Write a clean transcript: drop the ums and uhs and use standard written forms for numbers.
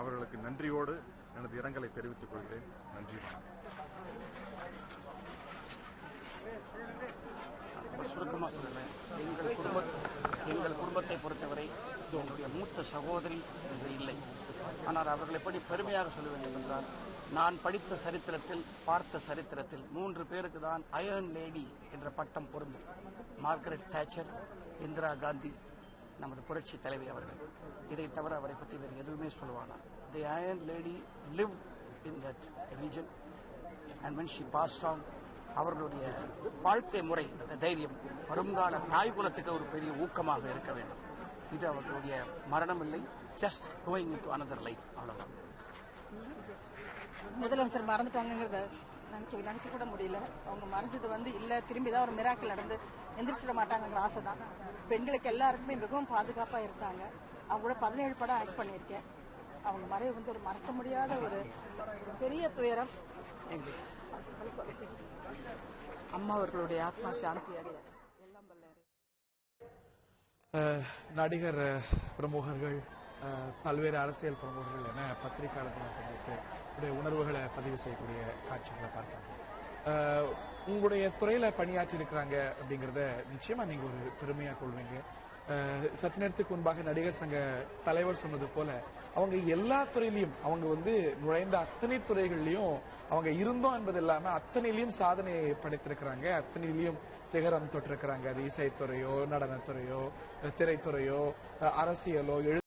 அவர்களுக்கு நன்றியோடு எனது இரங்கலை தெரிவித்துக் கொள்கிறேன். நன்றி. சுருக்கமாக சொல்லுங்கள். எங்கள் குடும்பத்தை பொறுத்தவரை என்னுடைய மூத்த சகோதரி என்று இல்லை. ஆனால் அவர்கள் எப்படி பெருமையாக சொல்ல வேண்டும் என்றால், நான் படித்த சரித்திரத்தில் பார்த்த சரித்திரத்தில் 3 பேருக்கு தான் அயர்ன் லேடி என்ற பட்டம் பொருந்தும். மார்கரெட் தாச்சர், இந்திரா காந்தி, நமது புரட்சி தலைவி அவர்கள். இதை தவிர அவரை பற்றி வேறு எதுவுமே சொல்லுவாங்க. The iron lady live in that region and when she passed on, அவர்களுடைய வாழ்க்கை முறை, அந்த தைரியம் வருங்கால தாய் குலத்துக்கு ஒரு பெரிய ஊக்கமாக இருக்க வேண்டும். இது அவர்களுடைய மரணம் இல்லை, just going into another life, அவ்வளவுதான். முதலமைச்சர் மறந்துட்டாங்கிறத நினைக்க கூட முடியல. அவங்க மறைஞ்சது இல்ல, திரும்பிதான் ஒரு மிராக்கிள் நடந்து எந்திரிச்சிட மாட்டாங்கிற ஆசை தான். பெண்களுக்கு எல்லாருக்குமே மிகவும் பாதுகாப்பா இருக்காங்க. அவங்க கூட 17 படம் ஆக்ட் பண்ணியிருக்கேன். அவங்க மறைவு ஒரு மறக்க முடியாத ஒரு பெரிய துயரம். அம்மா அவர்களுடைய ஆத்மா சாந்தி அடைய எல்லாம் வல்லாரு. நடிகர் பிரமுகர்கள், பல்வேறு அரசியல் பிரமுகர்கள் என பத்திரிகையாளர்களை சந்தித்து உணர்வுகளை பதிவு செய்யக்கூடிய காட்சிகளை பார்க்கலாம். உங்களுடைய துறையில பணியாற்றி இருக்கிறாங்க அப்படிங்கறத நிச்சயமா நீங்க ஒரு பெருமையா கொள்வீங்க. சற்று நேரத்துக்கு முன்பாக நடிகர் சங்க தலைவர் சொன்னது போல அவங்க எல்லா துறையிலையும் அவங்க நுழைந்த அத்தனை துறைகள்லயும் அவங்க இருந்தோம் என்பது இல்லாம அத்தனையிலையும் சாதனை படைத்திருக்கிறாங்க. அத்தனையிலையும் சிகரம் தொட்டிருக்கிறாங்க. அது இசைத்துறையோ, நடனத்துறையோ, திரைத்துறையோ, அரசியலோ,